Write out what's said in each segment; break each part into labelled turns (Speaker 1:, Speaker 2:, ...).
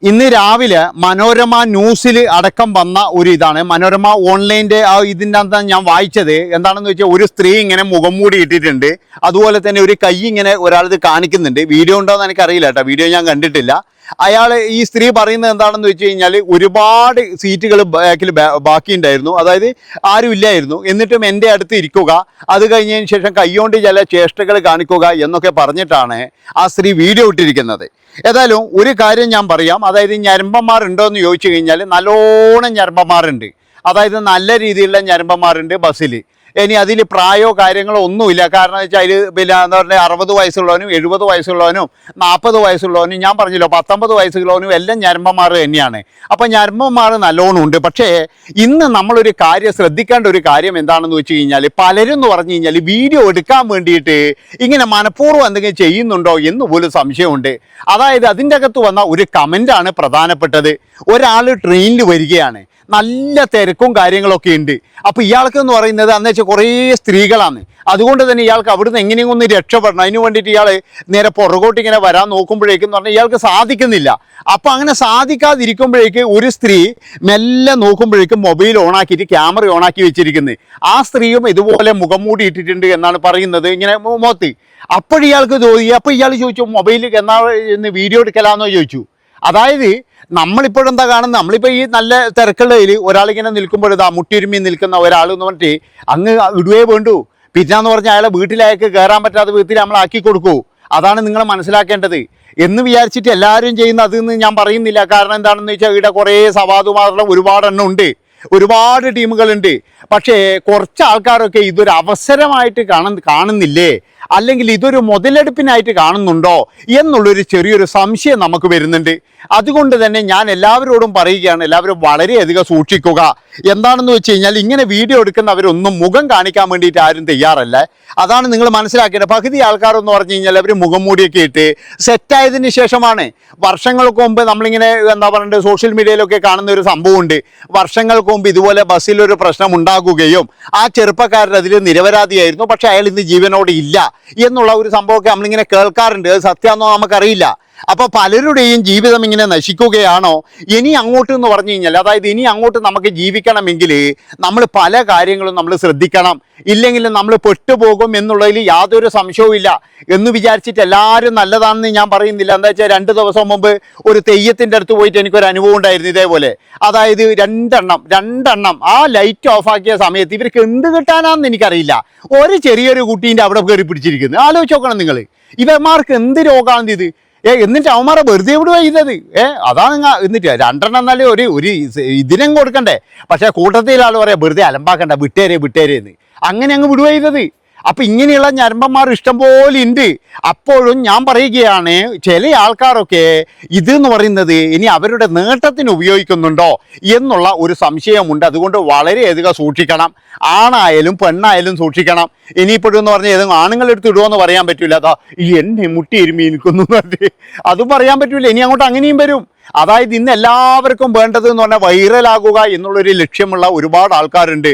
Speaker 1: ഇന്ന് രാവിലെ മനോരമ ന്യൂസിൽ അടക്കം വന്ന ഒരു ഇതാണ്. മനോരമ ഓൺലൈൻ്റെ ആ ഇതിൻ്റെ അകത്ത് ഞാൻ വായിച്ചത് എന്താണെന്ന് വെച്ചാൽ, ഒരു സ്ത്രീ ഇങ്ങനെ മുഖം മൂടി ഇട്ടിട്ടുണ്ട്, അതുപോലെ തന്നെ ഒരു കൈ ഇങ്ങനെ ഒരാളിത് കാണിക്കുന്നുണ്ട്. വീഡിയോ ഉണ്ടോ എന്ന് എനിക്കറിയില്ല കേട്ടോ, വീഡിയോ ഞാൻ കണ്ടിട്ടില്ല. ഈ സ്ത്രീ പറയുന്നത് എന്താണെന്ന് വെച്ച് കഴിഞ്ഞാൽ, ഒരുപാട് സീറ്റുകൾ ബാക്കിൽ ബാക്കിയുണ്ടായിരുന്നു, അതായത് ആരും ഇല്ലായിരുന്നു. എന്നിട്ടും എൻ്റെ അടുത്ത് ഇരിക്കുക, അത് കഴിഞ്ഞതിന് ശേഷം കൈകൊണ്ട് ചില ചേഷ്ടകൾ കാണിക്കുക എന്നൊക്കെ പറഞ്ഞിട്ടാണ് ആ സ്ത്രീ വീഡിയോ ഇട്ടിരിക്കുന്നത്. ഏതായാലും ഒരു കാര്യം ഞാൻ പറയാം, അതായത് ഞരമ്പന്മാരുണ്ടോ എന്ന് ചോദിച്ചു കഴിഞ്ഞാൽ നല്ലോണം ഞരമ്പന്മാരുണ്ട്, അതായത് നല്ല രീതിയിലുള്ള ഞരമ്പന്മാരുണ്ട് ബസ്സിൽ. ഇനി അതിൽ പ്രായമോ കാര്യങ്ങളോ ഒന്നുമില്ല. കാരണം വെച്ചാൽ അതിൽ പിന്നെ എന്താ പറയുക, 60 വയസ്സുള്ളവനും 70 വയസ്സുള്ളവനും 40 വയസ്സുള്ളവനും ഞാൻ പറഞ്ഞല്ലോ 19 വയസ്സുള്ളവനും എല്ലാം ഞരമ്പന്മാർ തന്നെയാണ്. അപ്പം ഞരമ്പന്മാർ നല്ലോണം ഉണ്ട്. പക്ഷേ ഇന്ന് നമ്മളൊരു കാര്യം ശ്രദ്ധിക്കേണ്ട ഒരു കാര്യം എന്താണെന്ന് വെച്ച് കഴിഞ്ഞാൽ, പലരും എന്ന് പറഞ്ഞു കഴിഞ്ഞാൽ വീഡിയോ എടുക്കാൻ വേണ്ടിയിട്ട് ഇങ്ങനെ മനഃപൂർവ്വം എന്തെങ്കിലും ചെയ്യുന്നുണ്ടോ എന്ന് പോലും സംശയമുണ്ട്. അതായത് അതിൻ്റെ അകത്ത് വന്ന ഒരു കമൻ്റാണ് പ്രധാനപ്പെട്ടത്. ഒരാൾ ട്രെയിനിൽ വരികയാണ്, നല്ല തിരക്കും കാര്യങ്ങളൊക്കെ ഉണ്ട്. അപ്പോൾ ഇയാൾക്ക് എന്ന് പറയുന്നത് അന്ന് വെച്ചാൽ കുറേ സ്ത്രീകളാണ്. അതുകൊണ്ട് തന്നെ ഇയാൾക്ക് അവിടുന്ന് എങ്ങനെയും ഒന്ന് രക്ഷപ്പെടണം. അതിന് വേണ്ടിയിട്ട് ഇയാൾ നേരെ പുറകോട്ട് ഇങ്ങനെ വരാൻ നോക്കുമ്പോഴേക്കും എന്ന് പറഞ്ഞാൽ ഇയാൾക്ക് സാധിക്കുന്നില്ല. അപ്പോൾ അങ്ങനെ സാധിക്കാതിരിക്കുമ്പോഴേക്ക് ഒരു സ്ത്രീ മെല്ലെ നോക്കുമ്പോഴേക്കും മൊബൈൽ ഓണാക്കിയിട്ട് ക്യാമറ ഓണാക്കി വെച്ചിരിക്കുന്നത്. ആ സ്ത്രീയും ഇതുപോലെ മുഖം മൂടി ഇട്ടിട്ടുണ്ട് എന്നാണ് പറയുന്നത്, ഇങ്ങനെ മുഖത്ത്. അപ്പോഴിയാൾക്ക് തോന്നി. അപ്പോൾ ഇയാൾ ചോദിച്ചു, മൊബൈലിൽ എന്നാ വീഡിയോ എടുക്കലാന്നോ ചോദിച്ചു. അതായത് നമ്മളിപ്പോഴെന്താ കാണുന്നത്, നമ്മളിപ്പോൾ ഈ നല്ല തിരക്കുള്ളതിൽ ഒരാളിങ്ങനെ നിൽക്കുമ്പോഴിതാ മുട്ടിയുരുമ്മി നിൽക്കുന്ന ഒരാൾ എന്ന് പറഞ്ഞിട്ട് അങ്ങ് ഇടുവേ വേണ്ടു. പിന്നാന്ന് പറഞ്ഞാൽ അയാളെ വീട്ടിലേക്ക് കയറാൻ പറ്റാത്ത വിധത്തിൽ നമ്മൾ ആക്കി കൊടുക്കൂ. അതാണ് നിങ്ങൾ മനസ്സിലാക്കേണ്ടത് എന്ന് വിചാരിച്ചിട്ട് എല്ലാവരും ചെയ്യുന്ന അതെന്ന് ഞാൻ പറയുന്നില്ല. കാരണം എന്താണെന്ന് വെച്ചാൽ, ഇവിടെ കുറേ സവാദുമാരുടെ ഒരുപാട് എണ്ണം ഉണ്ട്, ഒരുപാട് ടീമുകളുണ്ട്. പക്ഷേ കുറച്ച് ആൾക്കാരൊക്കെ ഇതൊരു അവസരമായിട്ട് കാണുന്നില്ലേ, അല്ലെങ്കിൽ ഇതൊരു മുതലെടുപ്പിനായിട്ട് കാണുന്നുണ്ടോ എന്നുള്ളൊരു ചെറിയൊരു സംശയം നമുക്ക് വരുന്നുണ്ട്. അതുകൊണ്ട് തന്നെ ഞാൻ എല്ലാവരോടും പറയുകയാണ്, എല്ലാവരും വളരെയധികം സൂക്ഷിക്കുക. എന്താണെന്ന് വെച്ച് കഴിഞ്ഞാൽ, ഇങ്ങനെ വീഡിയോ എടുക്കുന്നവരൊന്നും മുഖം കാണിക്കാൻ വേണ്ടിയിട്ട് ആരും തയ്യാറല്ല. അതാണ് നിങ്ങൾ മനസ്സിലാക്കേണ്ടത്. പകുതി ആൾക്കാരെന്ന് പറഞ്ഞു കഴിഞ്ഞാൽ അവർ മുഖം മൂടിയൊക്കെ ഇട്ട് സെറ്റായതിന് ശേഷമാണ്. വർഷങ്ങൾക്ക് മുമ്പ് നമ്മളിങ്ങനെ എന്താ പറയുക, സോഷ്യൽ മീഡിയയിലൊക്കെ കാണുന്ന ഒരു സംഭവമുണ്ട്. വർഷങ്ങൾക്ക് മുമ്പ് ഇതുപോലെ ബസ്സിലൊരു പ്രശ്നം ഉണ്ടാകുകയും ആ ചെറുപ്പക്കാരൻ അതിൽ നിരപരാധിയായിരുന്നു, പക്ഷെ അയാൾ ഇന്ന് ജീവനോടെ ഇല്ല എന്നുള്ള ഒരു സംഭവമൊക്കെ നമ്മളിങ്ങനെ കേൾക്കാറുണ്ട്. അത് സത്യമാണെന്നോ നമുക്കറിയില്ല. അപ്പോൾ പലരുടെയും ജീവിതം ഇങ്ങനെ നശിക്കുകയാണോ ഇനി അങ്ങോട്ട് എന്ന് പറഞ്ഞു കഴിഞ്ഞാൽ, അതായത് ഇനി അങ്ങോട്ട് നമുക്ക് ജീവിക്കണമെങ്കിൽ നമ്മൾ പല കാര്യങ്ങളും നമ്മൾ ശ്രദ്ധിക്കണം. ഇല്ലെങ്കിൽ നമ്മൾ പെട്ടുപോകും എന്നുള്ളതിൽ യാതൊരു സംശയവും ഇല്ല. എന്ന് വിചാരിച്ചിട്ട് എല്ലാവരും നല്ലതാണെന്ന് ഞാൻ പറയുന്നില്ല. എന്താ വെച്ചാൽ 2 ദിവസം മുമ്പ് ഒരു തെയ്യത്തിൻ്റെ അടുത്ത് പോയിട്ട് എനിക്കൊരു അനുഭവം ഉണ്ടായിരുന്നു ഇതേപോലെ. അതായത് രണ്ടെണ്ണം ആ ലൈറ്റ് ഓഫാക്കിയ സമയത്ത് ഇവർക്ക് എന്ത് കിട്ടാനാണെന്ന് എനിക്കറിയില്ല, ഒരു ചെറിയൊരു കുട്ടീൻ്റെ അവിടെ കയറി പിടിച്ചിരിക്കുന്നു. ആലോചിച്ച് നോക്കണം നിങ്ങൾ, ഇവന്മാർക്ക് എന്ത് രോഗമാണ് ഇത്. എന്നിട്ട് അവന്മാരെ വെറുതെ വിടുക ചെയ്തത്. അതാണ് എന്നിട്ട് 2 എന്നാലും ഒരു ഇതിനും കൊടുക്കണ്ടേ. പക്ഷേ കൂട്ടത്തിൽ ആൾ പറയാം, വെറുതെ അലമ്പാക്കണ്ട, വിട്ടേരെ എന്ന്. അങ്ങനെ അങ്ങ് വിടുക ചെയ്തത്. അപ്പം ഇങ്ങനെയുള്ള ഞരമ്പന്മാർ ഇഷ്ടം പോലെ ഉണ്ട്. അപ്പോഴും ഞാൻ പറയുകയാണ്, ചില ആൾക്കാരൊക്കെ ഇതെന്ന് പറയുന്നത് ഇനി അവരുടെ നേട്ടത്തിന് ഉപയോഗിക്കുന്നുണ്ടോ എന്നുള്ള ഒരു സംശയമുണ്ട്. അതുകൊണ്ട് വളരെയധികം സൂക്ഷിക്കണം. ആണായാലും പെണ്ണായാലും സൂക്ഷിക്കണം. ഇനിയിപ്പോഴും എന്ന് പറഞ്ഞാൽ ഏതെങ്കിലും ആണുങ്ങളെടുത്ത് ഇടുമോയെന്ന് പറയാൻ പറ്റില്ല. അതാ ഈ എന്നെ മുട്ടി എരുമി നിൽക്കുന്നു പറഞ്ഞ് അതും പറയാൻ പറ്റില്ല. ഇനി അങ്ങോട്ട് അങ്ങനെയും വരും. അതായത് ഇന്ന് എല്ലാവർക്കും വേണ്ടത് എന്ന് പറഞ്ഞാൽ വൈറലാകുക എന്നുള്ളൊരു ലക്ഷ്യമുള്ള ഒരുപാട് ആൾക്കാരുണ്ട്.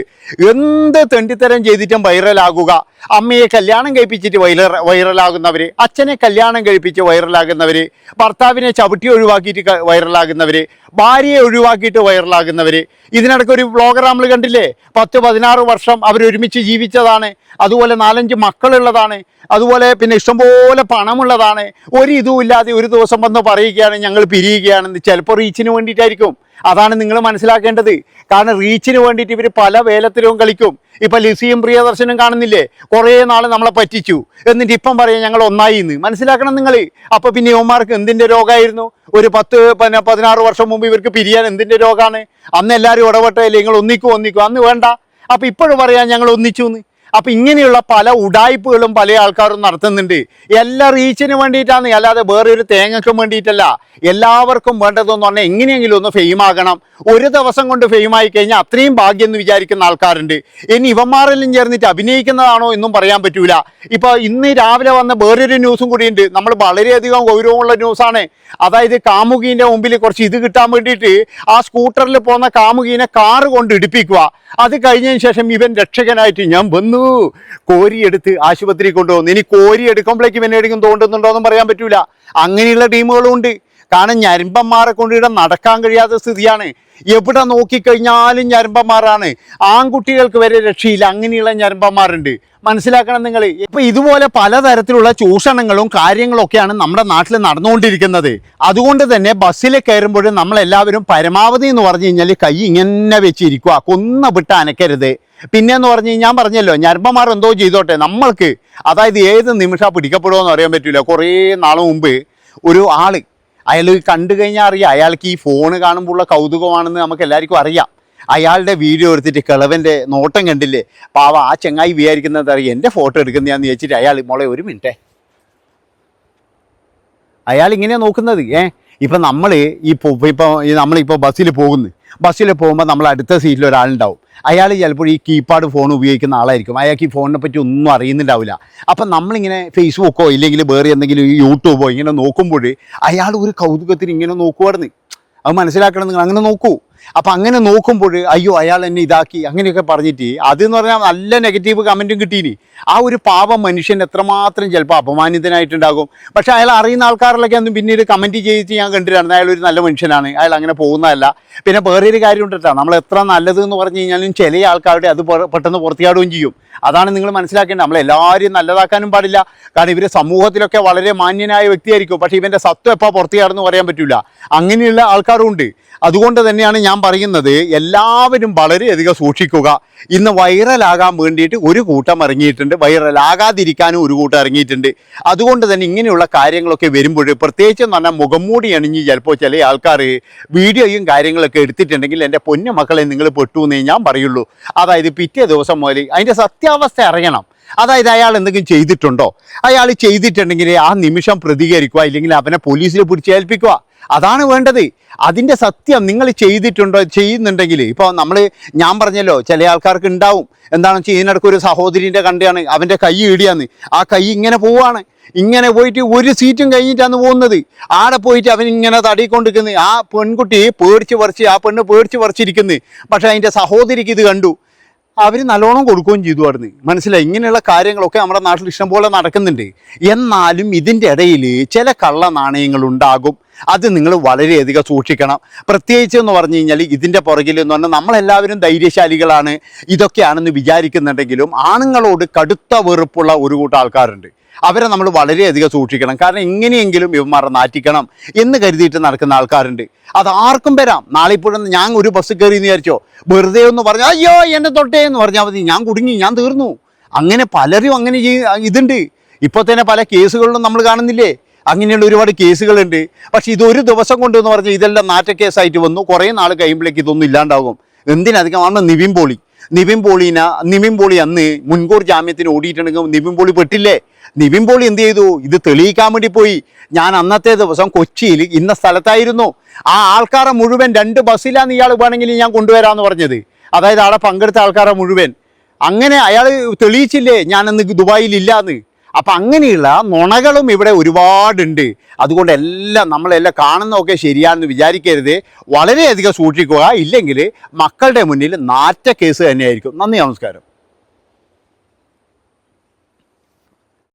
Speaker 1: എന്ത് തെണ്ടിത്തരം ചെയ്തിട്ടും വൈറലാകുക. അമ്മയെ കല്യാണം കഴിപ്പിച്ചിട്ട് വൈറലാകുന്നവർ, അച്ഛനെ കല്യാണം കഴിപ്പിച്ച് വൈറലാകുന്നവർ, ഭർത്താവിനെ ചവിട്ടി ഒഴിവാക്കിയിട്ട് വൈറലാകുന്നവർ, ഭാര്യയെ ഒഴിവാക്കിയിട്ട് വൈറലാകുന്നവർ. ഇതിനിടയ്ക്ക് ഒരു വ്ളോഗർ നമ്മൾ കണ്ടില്ലേ, 10-16 വർഷം അവരൊരുമിച്ച് ജീവിച്ചതാണ്, അതുപോലെ 4-5 മക്കളുള്ളതാണ്, അതുപോലെ പിന്നെ ഇഷ്ടംപോലെ പണമുള്ളതാണ്. ഒരു ഇതുമില്ലാതെ ഒരു ദിവസം വന്ന് പറയുകയാണ് ഞങ്ങൾ പിരിയുകയാണെന്ന്. ചിലപ്പോൾ റീച്ചിന് വേണ്ടിയിട്ടായിരിക്കും. അതാണ് നിങ്ങൾ മനസ്സിലാക്കേണ്ടത്. കാരണം റീച്ചിന് വേണ്ടിയിട്ട് ഇവർ പല വേലത്തിലും കളിക്കും. ഇപ്പം ലിസിയും പ്രിയദർശനും കാണുന്നില്ലേ, കുറേ നാൾ നമ്മളെ പറ്റിച്ചു, എന്നിട്ട് ഇപ്പം പറയാം ഞങ്ങൾ ഒന്നായി എന്ന്. മനസ്സിലാക്കണം നിങ്ങൾ. അപ്പോൾ പിന്നെ യുവമാർക്ക് എന്തിൻ്റെ രോഗമായിരുന്നു? ഒരു 10-16 വർഷം മുമ്പ് ഇവർക്ക് പിരിയാൻ എന്തിൻ്റെ രോഗമാണ്? അന്ന് എല്ലാവരും ഇടപെട്ടല്ലേ, നിങ്ങൾ ഒന്നിക്കും. അന്ന് വേണ്ട. അപ്പോൾ ഇപ്പോഴും പറയാം ഞങ്ങൾ ഒന്നിച്ചു എന്ന്. അപ്പം ഇങ്ങനെയുള്ള പല ഉടായ്പകളും പല ആൾക്കാരും നടത്തുന്നുണ്ട്. എല്ലാ റീച്ചിന് വേണ്ടിയിട്ടാണ്, അല്ലാതെ വേറൊരു തേങ്ങയ്ക്കും വേണ്ടിയിട്ടല്ല. എല്ലാവർക്കും വേണ്ടതെന്ന് പറഞ്ഞാൽ എങ്ങനെയെങ്കിലും ഒന്ന് ഫെയിമാകണം. ഒരു ദിവസം കൊണ്ട് ഫെയിമായി കഴിഞ്ഞാൽ അത്രയും ഭാഗ്യം എന്ന് വിചാരിക്കുന്ന ആൾക്കാരുണ്ട്. ഇനി ഇവന്മാരെല്ലാം ചേർന്നിട്ട് അഭിനയിക്കുന്നതാണോ എന്നും പറയാൻ പറ്റൂല. ഇപ്പോൾ ഇന്ന് രാവിലെ വന്ന വേറൊരു ന്യൂസും കൂടിയുണ്ട്. നമ്മൾ വളരെയധികം ഗൗരവമുള്ള ന്യൂസാണ്. അതായത് കാമുകീൻ്റെ മുമ്പിൽ കുറച്ച് ഇത് കിട്ടാൻ വേണ്ടിയിട്ട് ആ സ്കൂട്ടറിൽ പോകുന്ന കാമുകീനെ കാറ് കൊണ്ട് ഇടിപ്പിക്കുക. അത് കഴിഞ്ഞതിന് ശേഷം ഇവൻ രക്ഷകനായിട്ട് ഞാൻ വന്നു കോരിയെടുത്ത് ആശുപത്രി കൊണ്ടുപോകുന്നു. ഇനി കോരി എടുക്കുമ്പോഴേക്കും ഇവൻ എവിടെയും തോണ്ടുന്നുണ്ടോ എന്നും പറയാൻ പറ്റൂല. അങ്ങനെയുള്ള ടീമുകളും ഉണ്ട്. കാരണം ഞരമ്പന്മാരെ കൊണ്ട് ഇവിടെ നടക്കാൻ കഴിയാത്ത സ്ഥിതിയാണ്. എവിടെ നോക്കിക്കഴിഞ്ഞാലും ഞരമ്പന്മാരാണ്. ആൺകുട്ടികൾക്ക് വരെ രക്ഷയില്ല, അങ്ങനെയുള്ള ഞരമ്പന്മാരുണ്ട്. മനസ്സിലാക്കണം നിങ്ങൾ. ഇപ്പം ഇതുപോലെ പലതരത്തിലുള്ള ചൂഷണങ്ങളും കാര്യങ്ങളൊക്കെയാണ് നമ്മുടെ നാട്ടിൽ നടന്നുകൊണ്ടിരിക്കുന്നത്. അതുകൊണ്ട് തന്നെ ബസ്സിൽ കയറുമ്പോൾ നമ്മളെല്ലാവരും പരമാവധി എന്ന് പറഞ്ഞു കഴിഞ്ഞാൽ കൈ ഇങ്ങനെ വെച്ചിരിക്കുക, കൊന്ന വിട്ട് അനക്കരുത്. പിന്നെയെന്ന് പറഞ്ഞ് ഞാൻ പറഞ്ഞല്ലോ, ഞരമ്പന്മാർ എന്തോ ചെയ്തോട്ടെ, നമ്മൾക്ക് അതായത് ഏത് നിമിഷം പിടിക്കപ്പെടുമോ എന്ന് അറിയാൻ പറ്റില്ല. കുറേ നാൾ മുമ്പ് ഒരു ആൾ, അയാൾ കണ്ടു കഴിഞ്ഞാൽ അറിയാം, അയാൾക്ക് ഈ ഫോണ് കാണുമ്പോഴുള്ള കൗതുകമാണെന്ന് നമുക്ക് എല്ലാവർക്കും അറിയാം. അയാളുടെ വീഡിയോ എടുത്തിട്ട് കിളവൻ്റെ നോട്ടം കണ്ടില്ലേ, പാവ ആ ചെങ്ങായി വിചാരിക്കുന്നത് അറിയാം, എൻ്റെ ഫോട്ടോ എടുക്കുന്നതാന്ന് ചോദിച്ചിട്ട് അയാൾ മോളെ ഒരു മിനിറ്റേ, അയാൾ ഇങ്ങനെയാണ് നോക്കുന്നത്. ഇപ്പം നമ്മൾ നമ്മളിപ്പോൾ ബസ്സിൽ പോകുമ്പോൾ നമ്മൾ അടുത്ത സീറ്റിൽ ഒരാളുണ്ടാവും. അയാൾ ചിലപ്പോൾ ഈ കീപാഡ് ഫോൺ ഉപയോഗിക്കുന്ന ആളായിരിക്കും. അയാൾക്ക് ഈ ഫോണിനെ പറ്റി ഒന്നും അറിയുന്നുണ്ടാവില്ല. അപ്പം നമ്മളിങ്ങനെ ഫേസ്ബുക്കോ ഇല്ലെങ്കിൽ വേറെ എന്തെങ്കിലും യൂട്യൂബോ ഇങ്ങനെ നോക്കുമ്പോൾ അയാൾ ഒരു കൗതുകത്തിന് ഇങ്ങനെ നോക്കുമായിരുന്നു. അത് മനസ്സിലാക്കണം നിങ്ങൾ, അങ്ങനെ നോക്കൂ. അപ്പം അങ്ങനെ നോക്കുമ്പോൾ അയ്യോ അയാൾ എന്നെ ഇതാക്കി അങ്ങനെയൊക്കെ പറഞ്ഞിട്ട് അതെന്ന് പറഞ്ഞാൽ നല്ല നെഗറ്റീവ് കമൻറ്റും കിട്ടീനി. ആ ഒരു പാവം മനുഷ്യൻ എത്രമാത്രം ചിലപ്പോൾ അപമാനിതനായിട്ടുണ്ടാകും. പക്ഷേ അയാൾ അറിയുന്ന ആൾക്കാരിലൊക്കെ ഒന്നും പിന്നീട് കമൻറ്റ് ചെയ്തിട്ട് ഞാൻ കണ്ടിട്ടാണ് അയാൾ ഒരു നല്ല മനുഷ്യനാണ്, അയാൾ അങ്ങനെ പോകുന്നതല്ല. പിന്നെ വേറൊരു കാര്യം ഉണ്ടല്ലോ, നമ്മൾ എത്ര നല്ലത് എന്ന് പറഞ്ഞു കഴിഞ്ഞാലും ചില ആൾക്കാരുടെ അത് പെട്ടെന്ന് പുറത്തിയാടുകയും ചെയ്യും. അതാണ് നിങ്ങൾ മനസ്സിലാക്കേണ്ടത്. നമ്മളെല്ലാവരും നല്ലതാക്കാനും പാടില്ല. കാരണം ഇവർ സമൂഹത്തിലൊക്കെ വളരെ മാന്യനായ വ്യക്തിയായിരിക്കും, പക്ഷേ ഇവൻ്റെ സത്വം എപ്പോൾ പുറത്തിയാടുന്നു പറയാൻ പറ്റില്ല. അങ്ങനെയുള്ള ആൾക്കാരും ഉണ്ട്. അതുകൊണ്ട് തന്നെയാണ് ഞാൻ പറയുന്നത്, എല്ലാവരും വളരെയധികം സൂക്ഷിക്കുക. ഇന്ന് വൈറലാകാൻ വേണ്ടിയിട്ട് ഒരു കൂട്ടം ഇറങ്ങിയിട്ടുണ്ട്, വൈറലാകാതിരിക്കാനും ഒരു കൂട്ടം ഇറങ്ങിയിട്ടുണ്ട്. അതുകൊണ്ട് തന്നെ ഇങ്ങനെയുള്ള കാര്യങ്ങളൊക്കെ വരുമ്പോൾ പ്രത്യേകിച്ച് എന്ന് പറഞ്ഞാൽ മുഖംമൂടി അണിഞ്ഞ് ചിലപ്പോൾ ചില ആൾക്കാർ വീഡിയോയും കാര്യങ്ങളൊക്കെ എടുത്തിട്ടുണ്ടെങ്കിൽ എൻ്റെ പൊന്നു മക്കളെ നിങ്ങൾ പെട്ടു എന്നേ ഞാൻ പറയുള്ളൂ. അതായത് പിറ്റേ ദിവസം മുതൽ അതിൻ്റെ സത്യാവസ്ഥ അറിയണം. അതായത് അയാൾ എന്തെങ്കിലും ചെയ്തിട്ടുണ്ടോ, അയാൾ ചെയ്തിട്ടുണ്ടെങ്കിൽ ആ നിമിഷം പ്രതികരിക്കുക, ഇല്ലെങ്കിൽ അവനെ പോലീസിൽ പിടിച്ചേൽപ്പിക്കുക. അതാണ് വേണ്ടത്. അതിൻ്റെ സത്യം നിങ്ങൾ ചെയ്യുന്നുണ്ടെങ്കിൽ ഇപ്പോൾ ഞാൻ പറഞ്ഞല്ലോ, ചില ആൾക്കാർക്ക് ഉണ്ടാവും. എന്താണെന്ന് വെച്ചാൽ ഇതിനിടയ്ക്ക് ഒരു സഹോദരിൻ്റെ കണ്ടാണ്, അവൻ്റെ കൈ ഇടിയാന്ന്, ആ കൈ ഇങ്ങനെ പോവാണ്, ഇങ്ങനെ പോയിട്ട് ഒരു സീറ്റും കഴിഞ്ഞിട്ടാണ് പോകുന്നത്. ആടെ പോയിട്ട് അവൻ ഇങ്ങനെ തടിക്കൊണ്ടിരിക്കുന്നത്, ആ പെൺകുട്ടി ആ പെണ്ണ് പേടിച്ച് പറിച്ചിരിക്കുന്നത്. പക്ഷെ അതിൻ്റെ സഹോദരിക്ക് ഇത് കണ്ടു, അവർ നല്ലോണം കൊടുക്കുകയും ചെയ്തു ആടുന്ന്. മനസ്സിലായി? ഇങ്ങനെയുള്ള കാര്യങ്ങളൊക്കെ നമ്മുടെ നാട്ടിൽ ഇഷ്ടംപോലെ നടക്കുന്നുണ്ട്. എന്നാലും ഇതിൻ്റെ ഇടയിൽ ചില കള്ള നാണയങ്ങളുണ്ടാകും. അത് നിങ്ങൾ വളരെയധികം സൂക്ഷിക്കണം. പ്രത്യേകിച്ച് എന്ന് പറഞ്ഞു കഴിഞ്ഞാൽ ഇതിൻ്റെ പുറകിൽ എന്ന് പറഞ്ഞാൽ നമ്മളെല്ലാവരും ധൈര്യശാലികളാണ്, ഇതൊക്കെയാണെന്ന് വിചാരിക്കുന്നുണ്ടെങ്കിലും ആണുങ്ങളോട് കടുത്ത വെറുപ്പുള്ള ഒരു കൂട്ടം ആൾക്കാരുണ്ട്. അവരെ നമ്മൾ വളരെയധികം സൂക്ഷിക്കണം. കാരണം എങ്ങനെയെങ്കിലും ഇവന്മാരെ നാറ്റിക്കണം എന്ന് കരുതിയിട്ട് നടക്കുന്ന ആൾക്കാരുണ്ട്. അത് ആർക്കും വരാം. നാളെ ഇപ്പോഴും ഞാൻ ഒരു ബസ് കയറി എന്ന് വിചാരിച്ചോ, വെറുതെ ഒന്ന് പറഞ്ഞു അയ്യോ എന്നെ തൊട്ടേ എന്ന് പറഞ്ഞാൽ മതി, ഞാൻ കുടുങ്ങി, ഞാൻ തീർന്നു. അങ്ങനെ പലരും അങ്ങനെ ഇതുണ്ട്. ഇപ്പോൾ തന്നെ പല കേസുകളിലും നമ്മൾ കാണുന്നില്ലേ, അങ്ങനെയുള്ള ഒരുപാട് കേസുകളുണ്ട്. പക്ഷേ ഇതൊരു ദിവസം കൊണ്ടെന്ന് പറഞ്ഞാൽ ഇതെല്ലാം നാറ്റക്കേസായിട്ട് വന്നു. കുറേ നാൾ കഴിയുമ്പോഴേക്ക് ഇതൊന്നും ഇല്ലാണ്ടാകും. എന്തിനധികമാണ് നിവിൻ പോളി അന്ന് മുൻകൂർ ജാമ്യത്തിന് ഓടിയിട്ടുണ്ടെങ്കിൽ നിവിൻ പോളി പെട്ടില്ലേ? നിവിൻ പോളി എന്ത് ചെയ്തു? ഇത് തെളിയിക്കാൻ വേണ്ടി പോയി. ഞാൻ അന്നത്തെ ദിവസം കൊച്ചിയിൽ ഇന്ന സ്ഥലത്തായിരുന്നു. ആ ആൾക്കാരെ മുഴുവൻ 2 ബസ്സിലാണ് ഇയാൾ വേണമെങ്കിൽ ഞാൻ കൊണ്ടുവരാമെന്ന് പറഞ്ഞത്. അതായത് അവിടെ പങ്കെടുത്ത ആൾക്കാരെ മുഴുവൻ. അങ്ങനെ അയാൾ തെളിയിച്ചില്ലേ ഞാനന്ന് ദുബായിലില്ലാന്ന്. അപ്പം അങ്ങനെയുള്ള നുണകളും ഇവിടെ ഒരുപാടുണ്ട്. അതുകൊണ്ട് നമ്മളെല്ലാം കാണുന്നതൊക്കെ ശരിയാണെന്ന് വിചാരിക്കരുത്. വളരെയധികം സൂക്ഷിക്കുക. ഇല്ലെങ്കിൽ മക്കളുടെ മുന്നിൽ നാറ്റ കേസ് തന്നെയായിരിക്കും. നന്ദി, നമസ്കാരം.